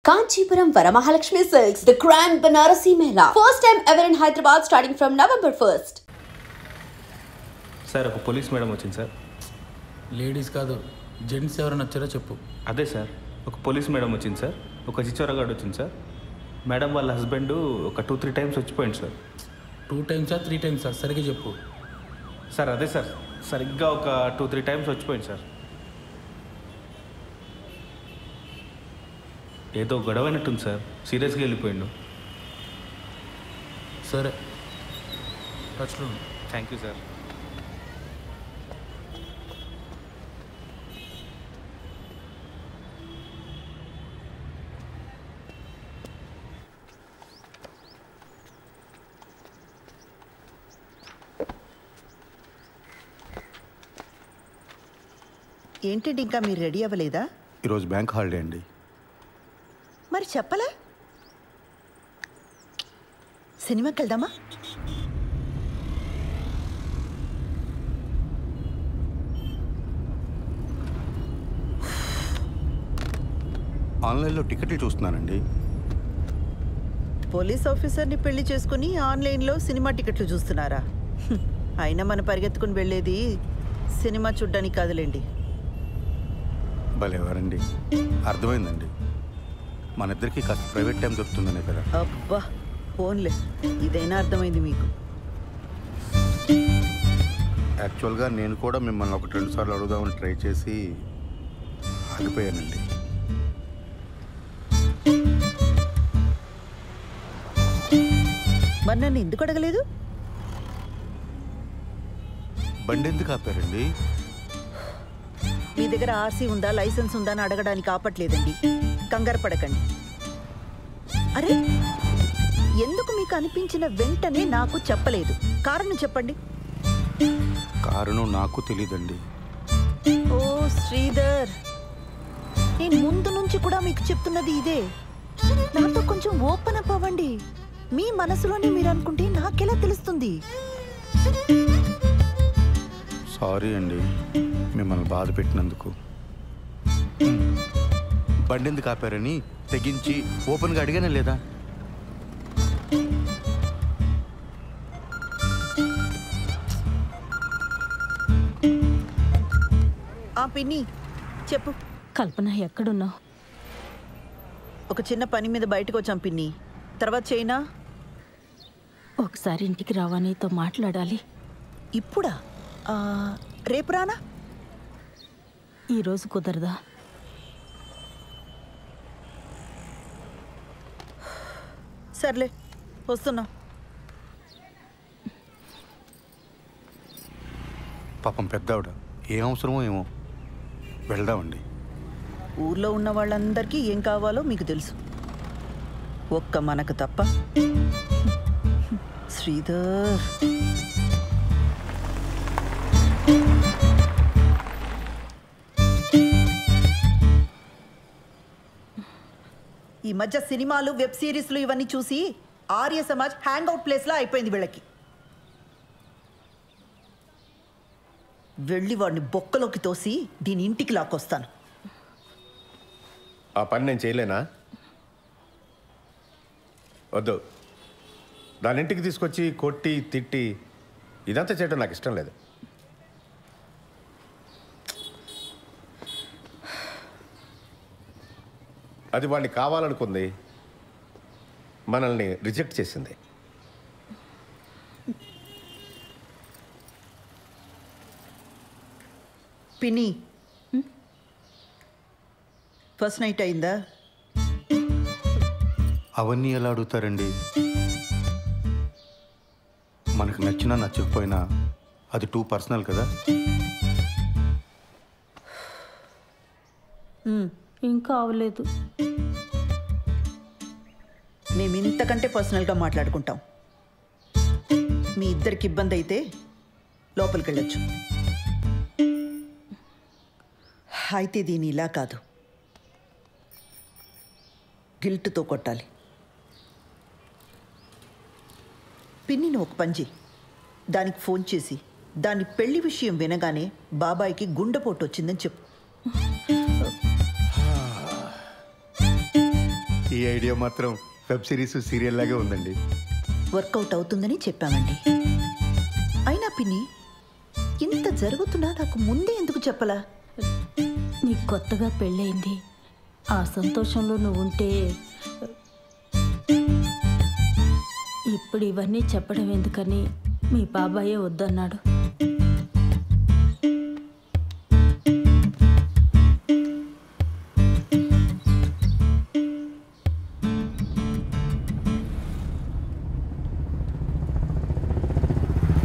Kanchipuram Varamahalakshmi Silks, the Grand Banarasi Mela. First time ever in Hyderabad starting from November 1st. Sir ఒక police madam వచ్చింది sir. Ladies కాదు gents ఎవరు నచ్చారో చెప్పు. అదే sir ఒక police madam వచ్చింది sir. ఒక చిచ్చోరగాడు వచ్చింది సార్. మేడం వాళ్ళ హస్బెండ్ ఒక 2-3 టైమ్స్ వచ్చిపోయింది సార్. 2 టైమ్సా 3 టైమ్సా సరిగ్గా చెప్పు. సార్ అదే సార్ సరిగ్గా ఒక 2-3 టైమ్స్ వచ్చిపోయింది సార్. ఏదో గొడవైనట్టుంది సార్. సీరియస్గా వెళ్ళిపోయిండు. సరే టచ్లో. Thank you sir. ఏంటండి ఇంకా మీరు రెడీ అవ్వలేదా? ఈరోజు బ్యాంక్ హాలిడే అండి. మరి చెప్పలా? సినిమాకి వెళ్దామా? ఆన్లైన్లో టికెట్లు చూస్తున్నానండి. పోలీస్ ఆఫీసర్ని పెళ్లి చేసుకుని ఆన్లైన్లో సినిమా టికెట్లు చూస్తున్నారా? అయినా మనం పరిగెత్తుకుని వెళ్ళేది సినిమా చూడ్డానికి కాదులేండి. భలేవారండి, అర్థమైందండి. మన ఇద్దరికి కాస్త ప్రైవేట్ టైం దొరుకుతుందనే కదా. అబ్బా ఫోన్లే, ఇదైనా అర్థమైంది మీకు. యాక్చువల్గా నేను కూడా మిమ్మల్ని 1-2 సార్లు అడుగుదామని ట్రై చేసి ఆగిపోయానండి. మరి నన్ను ఎందుకు అడగలేదు? బండి ఎందుకు ఆపారండి? మీ దగ్గర ఆర్సీ ఉందా, లైసెన్స్ ఉందా అని అడగడానికి ఆపట్లేదండి. కంగారు పడకండి. అరే, ఎందుకు మీకు అనిపించిన వెంటనే నాకు చెప్పలేదు? కారణం చెప్పండి. కారణం నాకు తెలీదండి. ఓ శ్రీధర్, నేను ముందు నుంచి కూడా మీకు చెప్తున్నది ఇదే. నాతో కొంచెం ఓపెన్ అప్ అవ్వండి. మీ మనసులోనే మీరు అనుకుంటే నాకెలా తెలుస్తుంది? సారీ అండి మిమ్మల్ని బాధ పెట్టినందుకు. బండి ఎందుకు ఆపారని తెగించి ఓపెన్గా అడిగానే లేదా? ఆ పిన్ని చెప్పు. కల్పన ఎక్కడున్నావు? ఒక చిన్న పని మీద బయటకు వచ్చాం పిన్ని, తర్వాత చేయనా? ఒకసారి ఇంటికి రావా, నీతో మాట్లాడాలి. ఇప్పుడా? రేపు రానా? ఈరోజు కుదరదా? సర్లే వస్తున్నా. పాపం పెద్దవిడ, ఏం అవసరమో ఏమో. వెళ్దామండి. ఊర్లో ఉన్న వాళ్ళందరికీ ఏం కావాలో మీకు తెలుసు, ఒక్క మనకు తప్ప. శ్రీధర్, ఈ మధ్య సినిమాలు, వెబ్ సిరీస్లు ఇవన్నీ చూసి ఆర్య సమాజ్ హ్యాంగ్అవుట్ ప్లేస్లా అయిపోయింది వీళ్ళకి. వెళ్ళి వాడిని బొక్కలోకి తోసి దీని ఇంటికి లాక్కొస్తాను. ఆ పని నేను చేయలేనా? వద్దు, దాని ఇంటికి తీసుకొచ్చి కొట్టి తిట్టి ఇదంతా చేయడం నాకు ఇష్టం లేదు. అది వాడిని కావాలనుకుంది, మనల్ని రిజెక్ట్ చేసింది. పిన్ని, ఫస్ట్ నైట్ అయిందా? అవన్నీ ఎలా అడుగుతారండి? మనకు నచ్చినా నచ్చకపోయినా అది టూ పర్సనల్ కదా. ఇంకా అవలేదు. మేము ఇంతకంటే పర్సనల్గా మాట్లాడుకుంటాం. మీ ఇద్దరికి ఇబ్బంది అయితే లోపలికి వెళ్ళొచ్చు. అయితే దీన్ని ఇలా కాదు, గిల్ట్తో కొట్టాలి. పిన్నిని ఒక పని చెయ్యి, దానికి ఫోన్ చేసి దాని పెళ్లి విషయం వినగానే బాబాయికి గుండెపోటు వచ్చిందని చెప్పు. ఈ ఐడియా మాత్రం వెబ్ సిరీస్ సీరియల్ లాగే ఉందండి. వర్కౌట్ అవుతుందని చెప్పామండి. అయినా పిన్ని, ఇంత జరుగుతున్నా నాకు ముందే ఎందుకు చెప్పలా? నీకు కొత్తగా పెళ్ళయింది, ఆ సంతోషంలో నువ్వు ఉంటే ఇప్పుడు ఇవన్నీ చెప్పడం ఎందుకని మీ బాబాయే వద్దన్నాడు.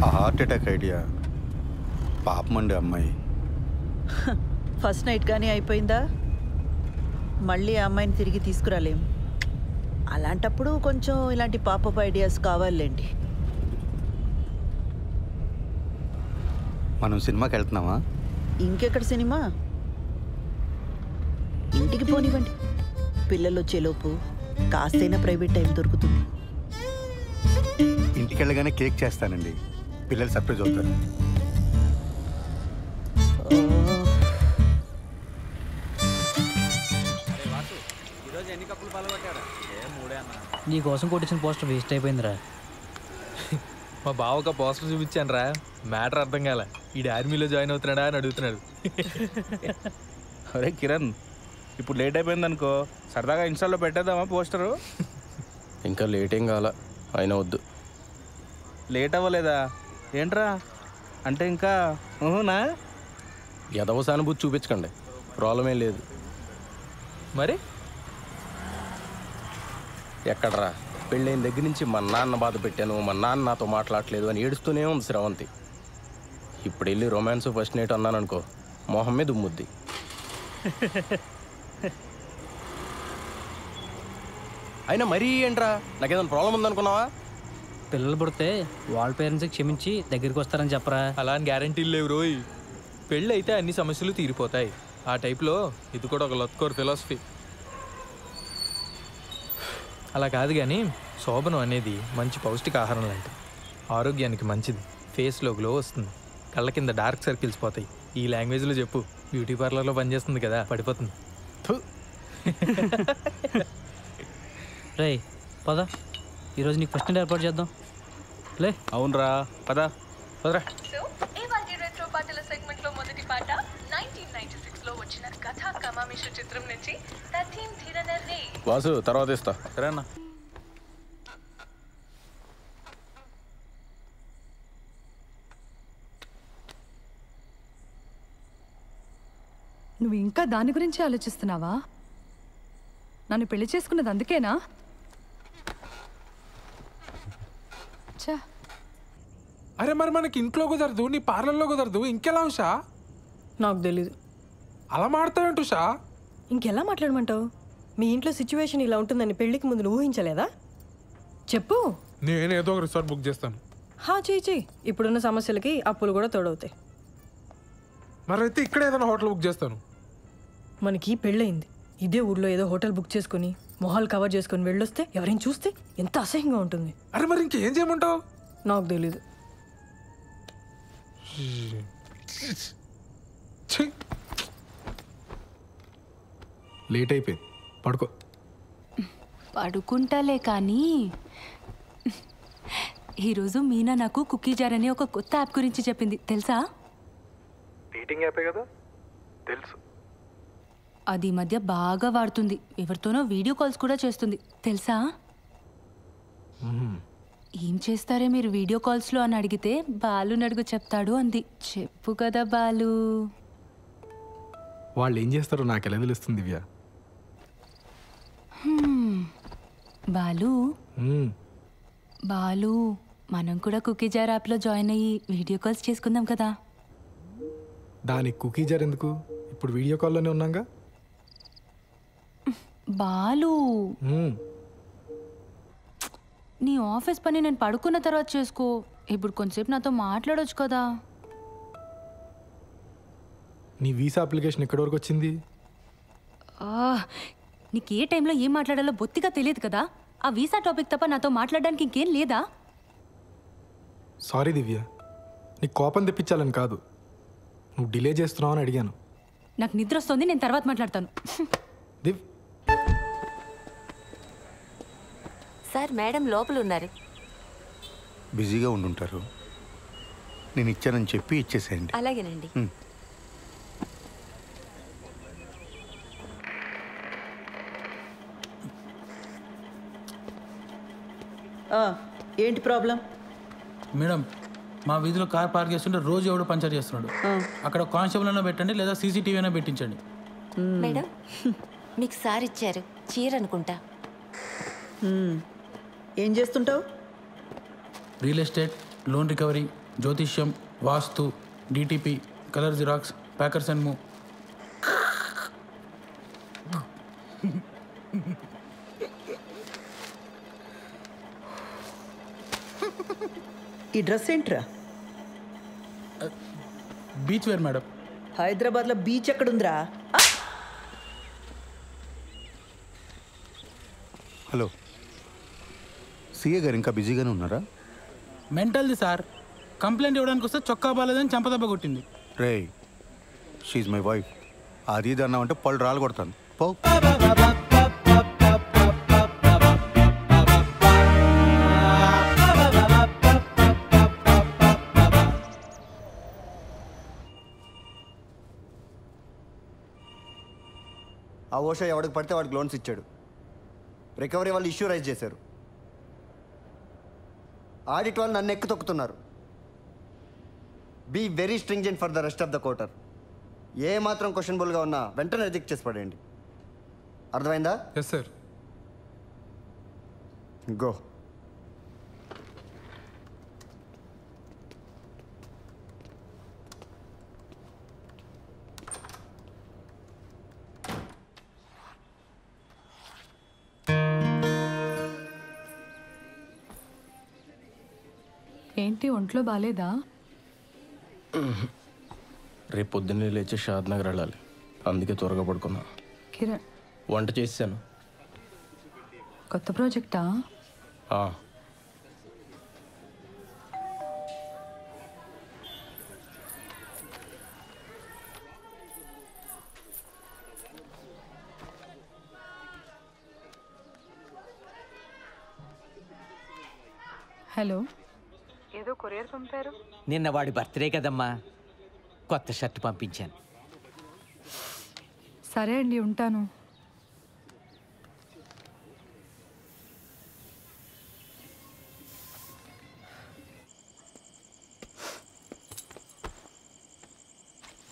ఆ హార్ట్ అటాక్ ఐడియా పాపమండి అమ్మాయి. ఫస్ట్ నైట్ కానీ అయిపోయిందా? మళ్ళీ ఆ అమ్మాయిని తిరిగి తీసుకురాలేం. అలాంటప్పుడు కొంచెం ఇలాంటి పాపప్ ఐడియాస్ కావాలండి. మనం సినిమాకి వెళ్తున్నామా? ఇంకెక్కడ సినిమా? ఇంటికి పోనివ్వండి, పిల్లలు వచ్చేలోపు కాస్తైనా ప్రైవేట్ టైం దొరుకుతుంది. ఇంటికి వెళ్ళగానే కేక్ చేస్తానండి, పిల్లలు సర్ప్రైజ్ అవుతారు. నీ కోసం కొట్టించిన పోస్టర్ వేస్ట్ అయిపోయిందిరా. మా బావకు పోస్టర్ చూపించాను రా, మ్యాటర్ అర్థం కాల. ఈ ఆర్మీలో జాయిన్ అవుతున్నాడా అని అడుగుతున్నాడు. అరే కిరణ్, ఇప్పుడు లేట్ అయిపోయింది అనుకో, సరదాగా ఇన్స్టాల్లో పెట్టేద్దామా పోస్టరు? ఇంకా లేట్ ఏం కావాలా, అయినా వద్దు. లేట్ అవ్వలేదా ఏంట్రా? అంటే ఇంకా ఊహునా? ఎదవ సానుభూతి చూపించకండి, ప్రాబ్లం ఏం లేదు. మరి ఎక్కడరా, పెళ్ళైన దగ్గర నుంచి మా నాన్న బాధ పెట్టాను, మా నాన్న నాతో మాట్లాడలేదు అని ఏడుస్తూనే ఉంది శ్రవంతి. ఇప్పుడు వెళ్ళి రొమాన్స్ ఫస్ట్ నైట్ అన్నాను అనుకో, మొహం మీద ఉమ్ముద్ది. అయినా మరీ ఏంట్రా, నాకేదైనా ప్రాబ్లం ఉందనుకున్నావా? పిల్లలు పుడితే వాళ్ళ పేరెంట్స్కి క్షమించి దగ్గరికి వస్తారని చెప్పరా. అలా అని గ్యారంటీలు లేవు రోయ్. పెళ్ళి అయితే అన్ని సమస్యలు తీరిపోతాయి. ఆ టైప్లో ఇది కూడా ఒక లత్కోర్ ఫిలాసఫీ. అలా కాదు కానీ శోభనం అనేది మంచి పౌష్టికాహారం లాంటిది, ఆరోగ్యానికి మంచిది, ఫేస్లో గ్లో వస్తుంది, కళ్ళ కింద డార్క్ సర్కిల్స్ పోతాయి. ఈ లాంగ్వేజ్లో చెప్పు, బ్యూటీ పార్లర్లో పనిచేస్తుంది కదా, పడిపోతుంది. రే పద, ఈరోజు నీకు ఫస్ట్ నైట్ ఏర్పాటు చేద్దాం. లే. అవునరా, పదా పదరా. పాటల సెగ్మెంట్ లో మొదటి పాట 1996 లో వచ్చిన కథా కమామిషు చిత్రం నుంచి తథీం ధిరనర్రే. వాసు తర్వాత ఇస్తా. సరే అన్న. నువ్వు ఇంకా దాని గురించి ఆలోచిస్తున్నావా? నన్ను పెళ్లి చేసుకున్నది అందుకేనా? చా, అరే మరి మనకి ఇంట్లో కుదరదు, నీ పార్లర్లో కుదరదు, ఇంకెలా ఉషా? నాకు తెలీదు. అలా మాట్లాడతావేంటి ఉషా? ఇంకెలా మాట్లాడమంటావు? మీ ఇంట్లో సిచ్యువేషన్ ఇలా ఉంటుందని పెళ్లికి ముందు నువ్వు ఊహించలేదా? చెప్పు. నేనేదో ఒక రిసార్ట్ బుక్ చేస్తాను. చెయ్యి. ఇప్పుడున్న సమస్యలకి అప్పులు కూడా తోడవుతాయి. మరైతే ఇక్కడ ఏదైనా హోటల్ బుక్ చేస్తాను. మనకి పెళ్ళయింది, ఇదే ఊర్లో ఏదో హోటల్ బుక్ చేసుకుని మొహాలు కవర్ చేసుకుని వెళ్ళొస్తే ఎవరైనా చూస్తే ఎంత అసహ్యంగా ఉంటుంది. అరే మరి ఇంకేం చేయమంటావు? నాకు తెలీదు. లేట్ అయిపోయింది, పడుకో. పడుకుంటాలే కానీ ఈరోజు మీనా నాకు కుకీ జార్ అనే ఒక కొత్త యాప్ గురించి చెప్పింది, తెలుసా? డేటింగ్ యాపే కదా, తెలుసు. అది ఈ మధ్య బాగా వాడుతుంది, ఎవరితోనో వీడియో కాల్స్ కూడా చేస్తుంది, తెలుసా? ఏం చేస్తారే మీరు వీడియో కాల్స్లో అని అడిగితే బాలు నడుగు చెప్తాడు అంది. చెప్పు కదా బాలు. వాళ్ళు ఏం చేస్తారో నాకు ఎలా తెలుస్తుంది దివ్య? బాలు బాలు, మనం కూడా కుకీ జార్ యాప్లో జాయిన్ అయ్యి వీడియో కాల్స్ చేసుకుందాం కదా. దానికి కుకీ జార్ ఎందుకు? ఇప్పుడు వీడియో కాల్లోనే ఉన్నాగా. బాలు, నీ ఆఫీస్ పని నేను పడుకున్న తర్వాత చేసుకో, ఇప్పుడు కొంచెంసేపు నాతో మాట్లాడొచ్చు కదా. నీ వీసా అప్లికేషన్ ఎక్కడి వరకు వచ్చింది? నీకు ఏ టైంలో ఏం మాట్లాడాలో బొత్తిగా తెలియదు కదా. ఆ వీసా టాపిక్ తప్ప నాతో మాట్లాడడానికి ఇంకేం లేదా? సారీ దివ్య, నీకు కోపం తెప్పించాలని కాదు, నువ్వు డిలే చేస్తున్నావు అని అడిగాను. నాకు నిద్ర వస్తుంది, నేను తర్వాత మాట్లాడతాను. దివ్ సార్ మేడం లోపల ఉన్నారు. బిజీగా ఉండుంటారు. నేను ఇచ్చానని చెప్పి ఇచ్చేసేయండి. అలాగేనండి. ఏంటి ప్రాబ్లం? మేడం, మా వీధిలో కార్ పార్క్ చేస్తుంటే రోజు ఎవడో పంచర్ చేస్తున్నాడు. అక్కడ కానిస్టేబుల్ అయినా పెట్టండి, లేదా సీసీటీవీ అయినా పెట్టించండి. మేడం, మీకు సార్ ఇచ్చారు చీర అనుకుంటా. ఏం చేస్తుంటావు? రియల్ ఎస్టేట్, లోన్ రికవరీ, జ్యోతిష్యం, వాస్తు, DTP, colour xerox, packers and move. ఈ డ్రెస్ ఏంట్రా? Beach wear madam. హైదరాబాద్లో బీచ్ ఎక్కడుందిరా? హలో, సీఏ గారు ఇంకా బిజీగానే ఉన్నారా? మెంటల్ది సార్. కంప్లైంట్ ఇవ్వడానికి వస్తే చొక్కా బాలేదని చంపదెబ్బ కొట్టింది. రే, షీఈ్ మై వైఫ్. అది ఇది అన్నామంటే పళ్ళు రాలు కొడతాను. పో. ఆ ఓషో ఎవడికి పడితే వాడికి లోన్స్ ఇచ్చాడు. రికవరీ వాళ్ళు ఇష్యూ రైజ్ చేశారు. ఆడిట్ వాళ్ళు నన్ను ఎక్కి తొక్కుతున్నారు. Be very stringent for the rest of the quarter. ఏ మాత్రం క్వశ్చనబుల్గా ఉన్నా వెంటనే రిజెక్ట్ చేసి పడేయండి. అర్థమైందా? Yes sir. గో. ఏంటి ఒంట్లో బాలేదా? రేపు పొద్దున్నే లేచి షాద్ నగర్ వెళ్ళాలి, అందుకే త్వరగా పడుకున్నా. కిరణ్, వంట చేశాను. కొత్త ప్రాజెక్టా? హలో, ఏదో కొరియర్ పంపారు. నిన్న వాడి బర్త్డే కదమ్మా, కొత్త షర్ట్ పంపించాను. సరే అండి, ఉంటాను.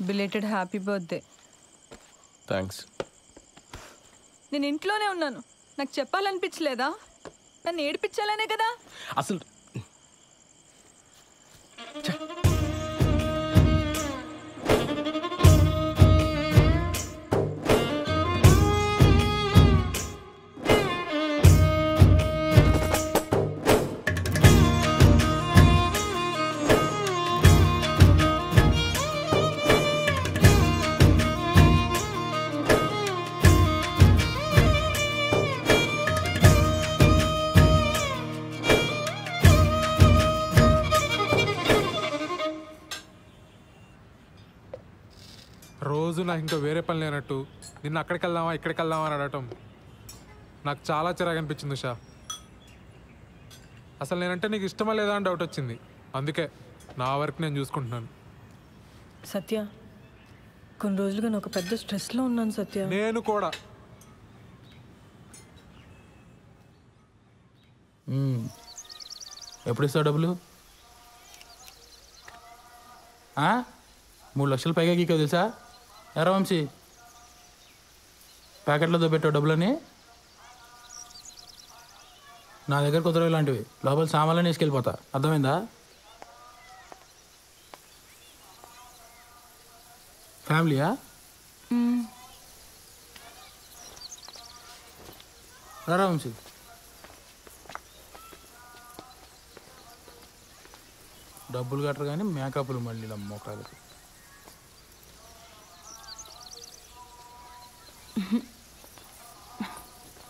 Belated happy birthday. థ్యాంక్స్. నేను ఇంట్లోనే ఉన్నాను, నాకు చెప్పాలనిపించలేదా? నన్ను ఏడిపించాలనే కదా. అసలు రోజు నాకు ఇంకా వేరే పని లేనట్టు నిన్న అక్కడికి వెళ్దామా ఇక్కడికి వెళ్దామా అని అడగటం నాకు చాలా చిరాకు అనిపించింది ఉషా. అసలు నేనంటే నీకు ఇష్టమా లేదా అని డౌట్ వచ్చింది. అందుకే నా వర్క్ నేను చూసుకుంటున్నాను. సత్య, కొన్ని రోజులుగా నేను ఒక పెద్ద స్ట్రెస్లో ఉన్నాను సత్య. నేను కూడా. ఎప్పుడు ఇస్తావు డబ్బులు? 3 లక్షలు పైగా గీకో తెలుసా? ఎరా వంశీ, ప్యాకెట్లో దొబ్బెట్టావు డబ్బులని. నా దగ్గర కుదరవు ఇలాంటివి. లోపల సామాన్లని వేసుకెళ్ళిపోతా, అర్థమైందా? ఫ్యామిలీయా? రా వంశీ. డబ్బులు కట్టరు కానీ మేకప్లు మళ్ళీ మొక్కలకి.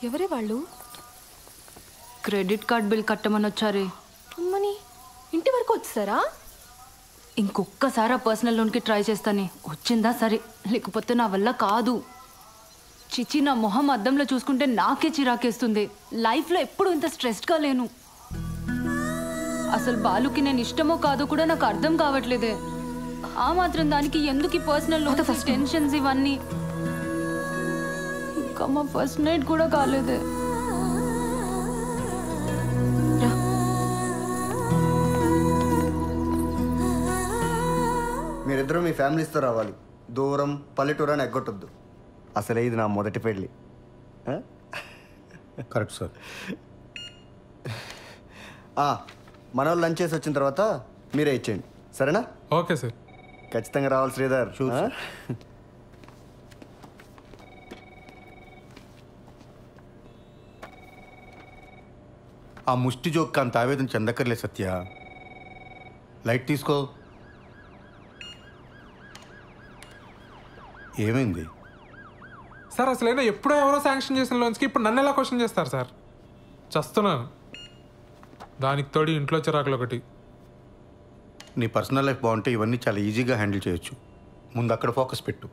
ఎవరే వాళ్ళు? క్రెడిట్ కార్డ్ బిల్ కట్టమని వచ్చారే. అమ్మని ఇంటి వరకు వచ్చారా? ఇంకొక్కసారి ఆ పర్సనల్ లోన్కి ట్రై చేస్తానే. వచ్చిందా సరే, లేకపోతే నా వల్ల కాదు. చిచి, నా మొహం అద్దంలో చూసుకుంటే నాకే చిరాకేస్తుంది. లైఫ్లో ఎప్పుడు ఇంత స్ట్రెస్డ్గా లేను. అసలు బాలుకి నేను ఇష్టమో కాదో కూడా నాకు అర్థం కావట్లేదే. ఆ మాత్రం దానికి ఎందుకు ఈ పర్సనల్ లోన్స్, టెన్షన్స్ ఇవన్నీ? ఇంకా మా ఫస్ట్ నైట్ కూడా కాలేదే. మీరిద్దరూ మీ ఫ్యామిలీస్తో రావాలి. దూరం పల్లెటూరు అని ఎగ్గొట్టొద్దు. అసలే ఇది నా మొదటి పెళ్ళి. Correct sir. మన వాళ్ళు లంచ్ చేసి వచ్చిన తర్వాత మీరే ఇచ్చేయండి, సరేనా? Okay sir. ఖచ్చితంగా రావాలి శ్రీధర్. ఆ ముష్టి జోక్ అంత ఆవేదన చెందక్కర్లే సత్య. లైట్ తీసుకో. ఏమైంది సార్? అసలైనా ఎప్పుడో ఎవరో శాంక్షన్ చేసిన లోన్స్కి ఇప్పుడు నన్ను ఎలా క్వశ్చన్ చేస్తారు సార్? చస్తున్నాను. దానికి తోడి ఇంట్లో చిరాకులు ఒకటి. నీ పర్సనల్ లైఫ్ బాగుంటే ఇవన్నీ చాలా ఈజీగా హ్యాండిల్ చేయొచ్చు. ముందు అక్కడ ఫోకస్ పెట్టు.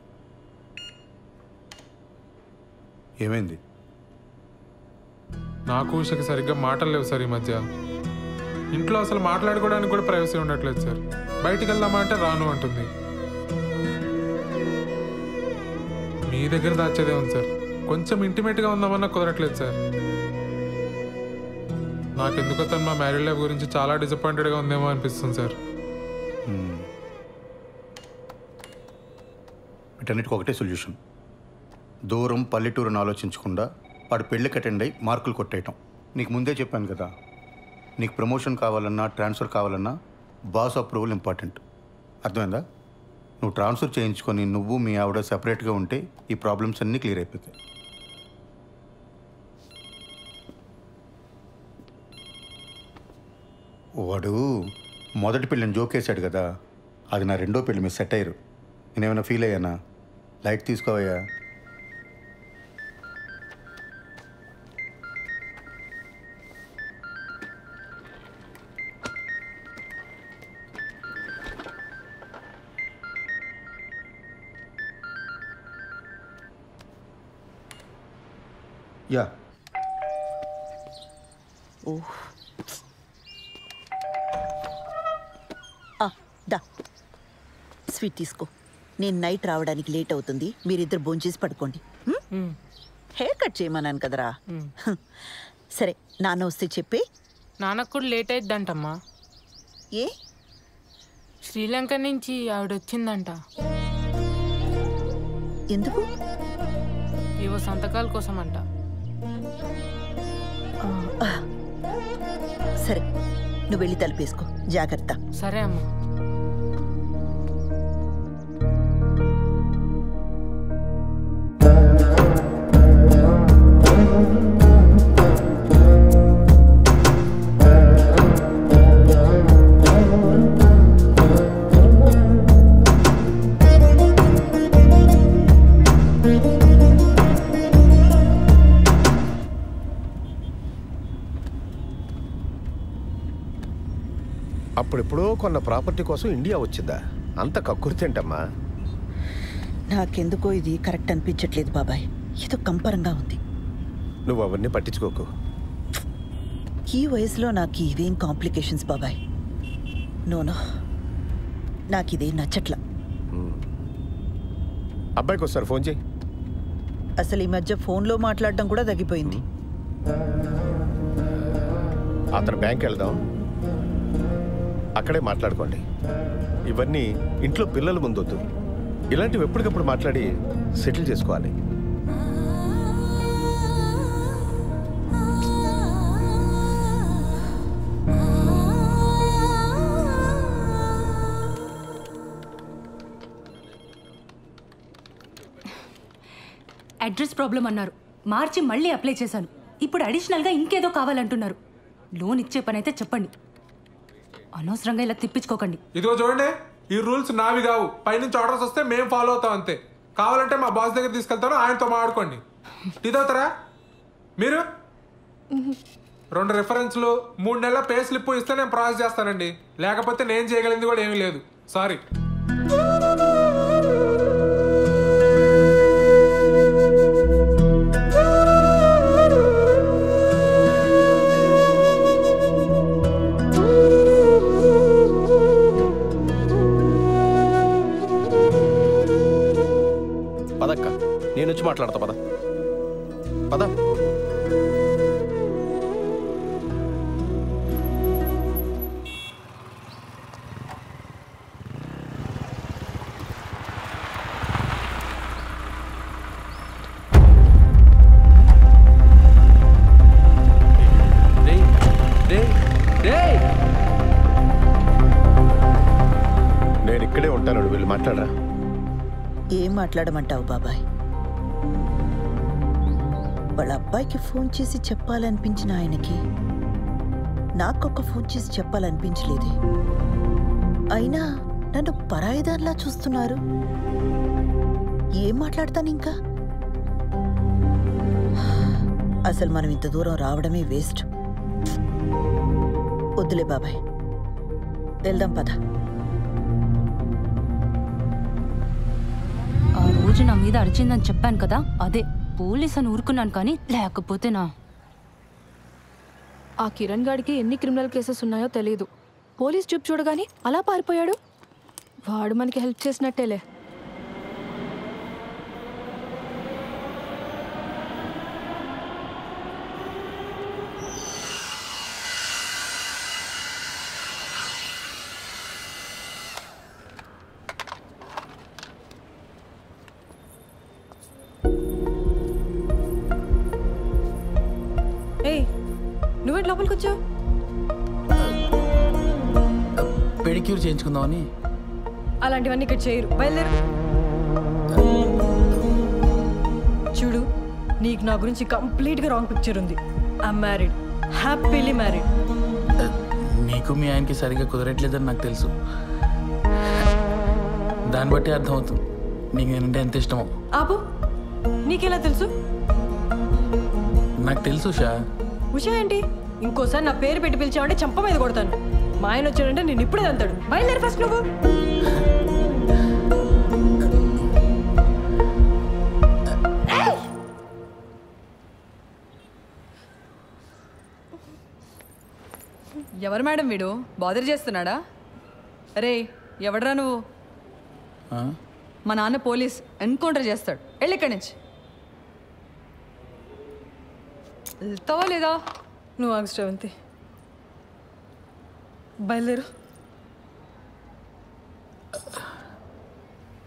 ఏమైంది? నాకు ఉషకి సరిగ్గా మాటలు లేవు సార్ ఈ మధ్య. ఇంట్లో అసలు మాట్లాడుకోవడానికి కూడా ప్రైవసీ ఉండట్లేదు సార్. బయటికి వెళ్దామా అంటే రాను అంటుంది. మీ దగ్గర దాచేదే ఉంది సార్. కొంచెం ఇంటిమేట్గా ఉందామన్నా కుదరట్లేదు సార్. నాకెందుకో తను మా మ్యారీడ్ లైఫ్ గురించి చాలా డిసప్పాయింటెడ్గా ఉందేమో అనిపిస్తుంది సార్. వీటన్నిటికి ఒకటే సొల్యూషన్. దూరం పల్లెటూరుని ఆలోచించకుండా వాడు పెళ్ళికి అటెండ్ అయ్యి మార్కులు కొట్టేయటం. నీకు ముందే చెప్పాను కదా, నీకు ప్రమోషన్ కావాలన్నా ట్రాన్స్ఫర్ కావాలన్నా బాస్ అప్రూవల్ ఇంపార్టెంట్. అర్థమైందా? నువ్వు ట్రాన్స్ఫర్ చేయించుకొని నువ్వు మీ ఆవిడ సెపరేట్గా ఉంటే ఈ ప్రాబ్లమ్స్ అన్నీ క్లియర్ అయిపోతాయి. వాడు మొదటి పెళ్ళిని జోకేశాడు కదా, అది నా రెండో పెళ్ళి మీద సెట్ అయ్యారు. నేనేమైనా ఫీల్ అయ్యానా? లైట్ తీసుకోవయ్యా. యా. దా స్వీట్ తీసుకో. నేను నైట్ రావడానికి లేట్ అవుతుంది. మీరిద్దరు భోంచేసి పడుకోండి. హెయిర్ కట్ చేయమన్నాను కదరా. సరే, నాన్న వస్తే చెప్పి. నాన్నకు కూడా లేట్ అయిద్దంటమ్మా. ఏ? శ్రీలంక నుంచి ఆవిడ వచ్చిందంట. ఎందుకు? ఇవో సంతకాల కోసం అంట. సరే, నువ్వు వెళ్ళి తలుపేసుకో. జాగ్రత్త. సరే అమ్మా. అప్పుడెప్పుడో కొన్న ప్రాపర్టీ కోసం ఇండియా వచ్చిందా? అంత కక్కుర్తేంటమ్మా? నాకెందుకో ఇది కరెక్ట్ అనిపించట్లేదు బాబాయ్. ఏదో కంపరంగా ఉంది. నువ్వు అవన్నీ పట్టించుకోకు. ఈ వయసులో నాకు ఇవేం కాంప్లికేషన్స్ బాబాయ్. నోనో, నాకు ఇదేం నచ్చట్లా. అబ్బాయికి వస్తారు, ఫోన్ చేయి. అసలు ఈ మధ్య ఫోన్లో మాట్లాడడం కూడా తగ్గిపోయింది. అతను బ్యాంక్ వెళ్దాం, అక్కడే మాట్లాడుకోండి. ఇవన్నీ ఇంట్లో పిల్లల ముందొద్దు. ఇలాంటివి ఎప్పటికప్పుడు మాట్లాడి సెటిల్ చేసుకోవాలి. అడ్రస్ ప్రాబ్లం అన్నారు, మార్చి మళ్ళీ అప్లై చేశాను. ఇప్పుడు అడిషనల్గా ఇంకేదో కావాలంటున్నారు. లోన్ ఇచ్చే పని అయితే చెప్పండి, అనవసరంగా ఇలా తిప్పించుకోకండి. ఇదిగో చూడండి, ఈ రూల్స్ నావి కావు. పైనుంచి ఆర్డర్స్ వస్తే మేము ఫాలో అవుతాం అంతే. కావాలంటే మా బాస్ దగ్గర తీసుకెళ్తాను, ఆయనతో మాట్లాడుకోండి. టీ తాగుతారా మీరు? 2 రెఫరెన్స్లు 3 నెలల పే స్లిప్ ఇస్తే నేను ప్రాసెస్ చేస్తానండి. లేకపోతే నేను చేయగలిగింది కూడా ఏమీ లేదు. సారీ. మాట్లాడతా పద పద. నేను ఇక్కడే ఉంటాను, వీళ్ళు మాట్లాడరా. ఏం మాట్లాడమంటావు బాబాయ్? వాళ్ళ అబ్బాయికి ఫోన్ చేసి చెప్పాలనిపించిన ఆయనకి నాకొక ఫోన్ చేసి చెప్పాలనిపించలేదే. అయినా నన్ను పరాయిదాన్లా చూస్తున్నారు. ఏం మాట్లాడతాను ఇంకా? అసలు మనం ఇంత దూరం రావడమే వేస్ట్. వద్దులే బాబాయ్, వెళ్దాం పద. ఆ రోజు నా మీద అరిచిందని చెప్పాను కదా, అదే పోలీస్ అని ఊరుకున్నాను. కానీ లేకపోతేనా ఆ కిరణ్ గాడికి ఎన్ని క్రిమినల్ కేసెస్ ఉన్నాయో తెలియదు. పోలీస్ చూపు చూడగానే అలా పారిపోయాడు. వాడు మనకి హెల్ప్ చేసినట్టేలే. నువ్వేంటి లోపలికి వచ్చావు? పెడిక్యూర్ చేయించుకుందామని. అలాంటివన్నీ ఇక్కడ చేయరు, బయలుదేరు. చూడు, నీకు నా గురించి కంప్లీట్గా రాంగ్ పిక్చర్ ఉంది. I'm married, happily married. నీకు మీ ఆయనకి సరిగ్గా కుదరట్లేదని నాకు తెలుసు. దాన్ని బట్టి అర్థమవుతుంది నీకు నేనంటే ఎంత ఇష్టమో. ఆపు, నీకెలా తెలుసు? నాకు తెలుసు ఉషా. ఉషా ఏంటి? ఇంకోసారి నా పేరు పెట్టి పిలిచావంటే చంప మీద కొడతాను. మా ఆయన వచ్చాడంటే నేను ఇప్పుడే అంతాడు. బయలుదేరి ఫస్ట్ నువ్వు. ఎవరు మేడం వీడు? బాదర్ చేస్తున్నాడా? అరే ఎవడరా నువ్వు? మా నాన్న పోలీస్, ఎన్కౌంటర్ చేస్తాడు. వెళ్ళి ఇక్కడి నుంచి. వెళ్తావా లేదా? నువ్వు ఆగు శ్రవంతి, బయలుదేరు.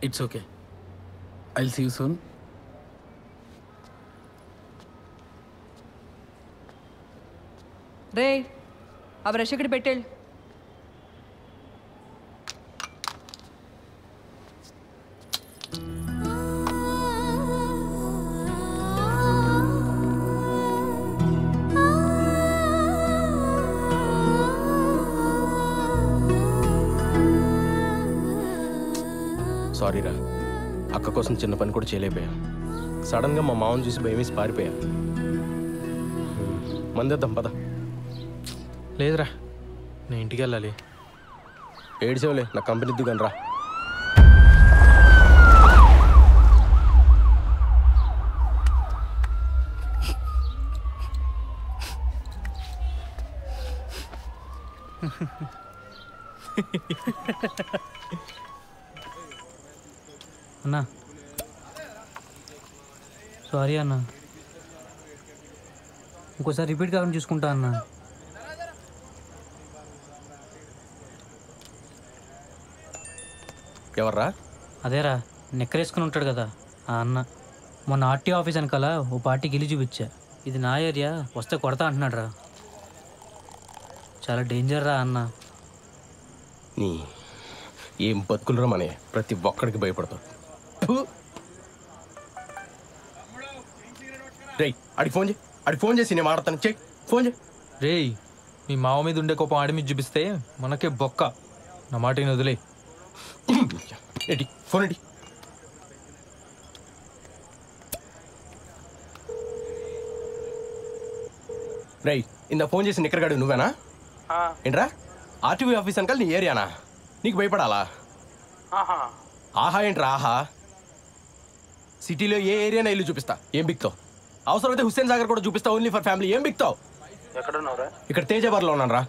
It's okay, I will see you soon. రే ఆ బ్రష్ ఇక్కడ పెట్టేళ్ళు. సారీరా, అక్క కోసం చిన్న పని కూడా చేయలేకపోయా. సడన్గా మా మామని చూసి భయం వేసి పారిపోయా. మందేద్దాం పద. లేదురా, నేను ఇంటికి వెళ్ళాలి. ఏడ్చేవలే, నా కంపెనీ దిగాను రా. అన్నా సారీ అన్నా, ఇంకోసారి రిపీట్ కాకుండా చూసుకుంటా అన్నా. ఎవర్రా? అదేరా నెక్కరేసుకుని ఉంటాడు కదా ఆ అన్న. మొన్న ఆర్టీఓ ఆఫీస్ వెనకాల ఓ పార్టీకి ఇల్లు చూపించా. ఇది నా ఏరియా, వస్తే కొడతా అంటున్నాడు రా. చాలా డేంజర్ రా అన్న. నీ ఏం బతుకులరా మనే, ప్రతి ఒక్కడికి భయపడతాడు. రేయ్ అడిగి ఫోన్ చేయి, అడిగి ఫోన్ చేసి నేను మాట్లాడతాను. చెయ్యి ఫోన్ చేయి. రేయ్ మీ మావ మీద ఉండే కోపం ఆడి మీద చూపిస్తే మనకే బొక్క. నా మాట వదిలే. ఏంటి ఫోన్ ఏంటి? రేయ్ ఇందా ఫోన్ చేసి నిక్కరగాడు నువ్వేనా? ఏంట్రా ఆర్టీవీ ఆఫీస్ అంకల్ నీ ఏరియానా? నీకు భయపడాలా? ఆహా ఏంట్రా ఆహా? సిటీలో ఏ ఏరియానా ఇల్లు చూపిస్తా, ఏం బిక్తావు? అవసరమైతే హుస్సేన్ సాగర్ కూడా చూపిస్తా, ఓన్లీ ఫర్ ఫ్యామిలీ. ఏం బిక్తావు? ఎక్కడున్నావురా? ఇక్కడ తేజాబార్లో ఉన్నాను రా.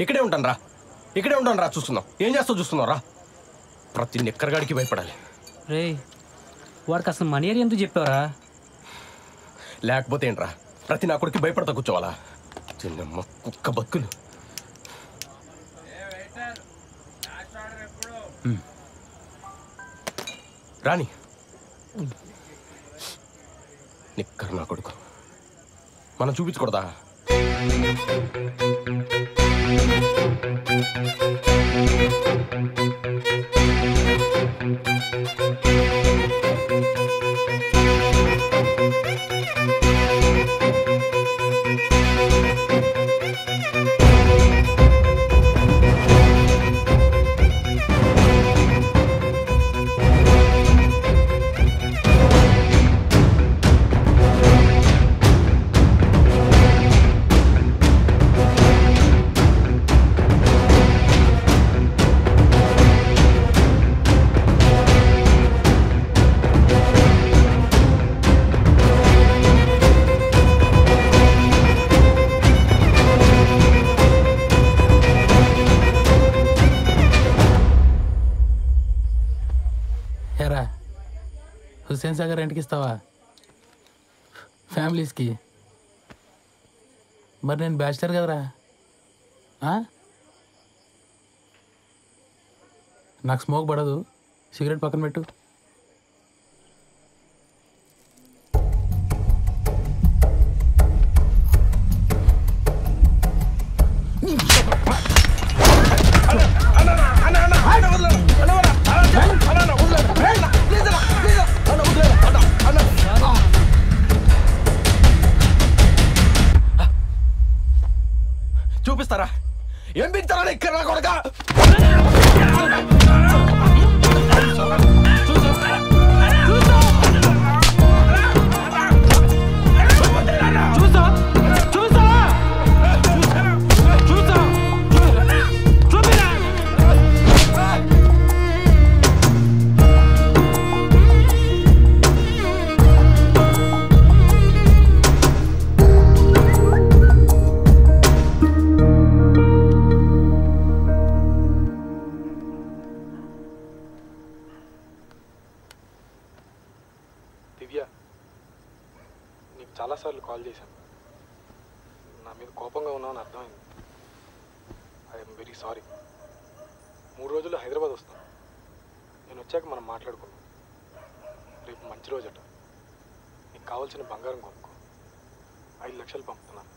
ఇక్కడే ఉంటాను రా, ఇక్కడే ఉంటాను రా. చూస్తున్నావు ఏం చేస్తావు? చూస్తున్నావు రా. ప్రతి నిక్కరగాడికి భయపడాలి. రే వాడికి అసలు మనీ ఏరియా ఎందుకు చెప్పావరా? లేకపోతే ఏంట్రా ప్రతి నా కొడుకు భయపడతా కూర్చోవాలా? చిన్నమ్మ కుక్క బతుకులు. రాణి నిక్కర్ నా కొడుకు మనం చూపించకూడదా? హుస్సేన్ సాగర్ రెంట్కి ఇస్తావా? ఫ్యామిలీస్కి. మరి నేను బ్యాచిలర్ కదరా. నాకు స్మోక్ పడదు, సిగరెట్ పక్కన పెట్టు. చూపిస్తారా ఏం బిగుతారా ఇక్కడ నా కొడుక? దివ్య, నీకు చాలాసార్లు కాల్ చేశాను. నా మీద కోపంగా ఉన్నావని అర్థమైంది. I'm very sorry. 3 రోజుల్లో హైదరాబాద్ వస్తాను. నేను వచ్చాక మనం మాట్లాడుకుందాం. రేపు మంచి రోజట. నీకు కావాల్సిన బంగారం కొనుక్కో. 5 లక్షలు పంపుతున్నాను.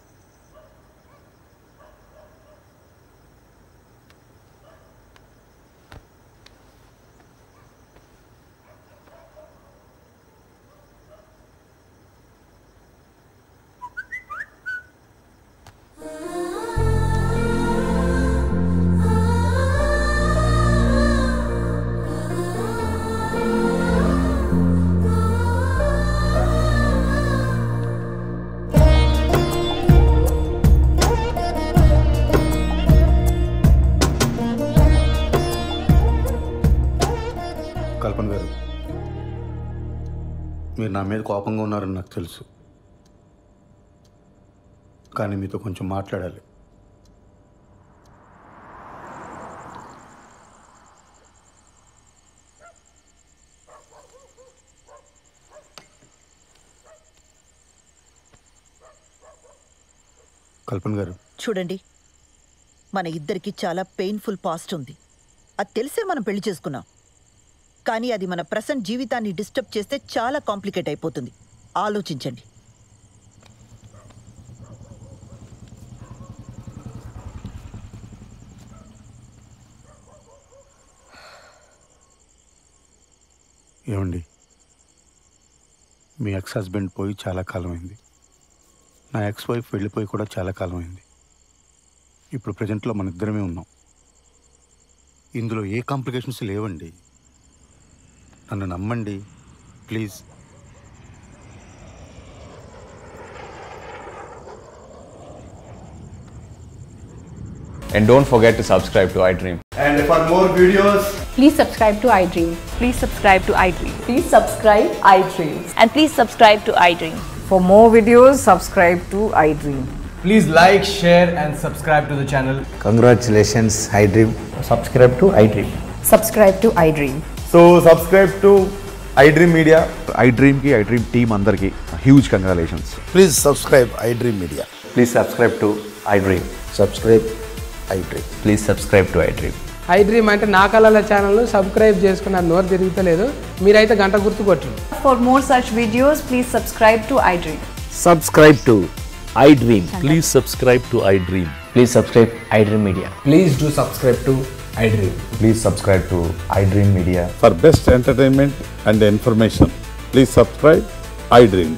కల్పన గారు, మీరు నా మీద కోపంగా ఉన్నారని నాకు తెలుసు, కానీ మీతో కొంచెం మాట్లాడాలి. కల్పన గారు, చూడండి, మన ఇద్దరికి చాలా పెయిన్ఫుల్ పాస్ట్ ఉంది. అది తెలిసే మనం పెళ్లి చేసుకున్నాం. కానీ అది మన ప్రెసెంట్ జీవితాన్ని డిస్టర్బ్ చేస్తే చాలా కాంప్లికేట్ అయిపోతుంది. ఆలోచించండి. ఏమండి, మీ ఎక్స్ హస్బెండ్ పోయి చాలా కాలం అయింది. నా ఎక్స్ వైఫ్ వెళ్ళిపోయి కూడా చాలా కాలం అయింది. ఇప్పుడు ప్రజెంట్లో మన ఇద్దరమే ఉన్నాం. ఇందులో ఏ కాంప్లికేషన్స్ లేవండి. నన్ను నమ్మండి please. And don't forget to subscribe to iDream. And for more videos, please subscribe to iDream. Please subscribe to iDream. Please subscribe iDream. And please subscribe to iDream. For more videos, subscribe to iDream. Please like, share and subscribe to the channel. iDream Media, iDream ki iDream team andarki huge congratulations. Please subscribe iDream Media. Please subscribe to iDream. Subscribe iDream. Please subscribe to iDream. iDream అంటే నా కళల channel subscribe చేసుకున్న నోరు తిరుగుతలేదు మీరైతే గంట గుర్తు కొట్టండి. For more such videos, please subscribe to iDream. Subscribe to iDream. Please subscribe to iDream. Please subscribe iDream Media. Please do subscribe to iDream. Please subscribe to iDream Media. For best entertainment and information, please subscribe iDream.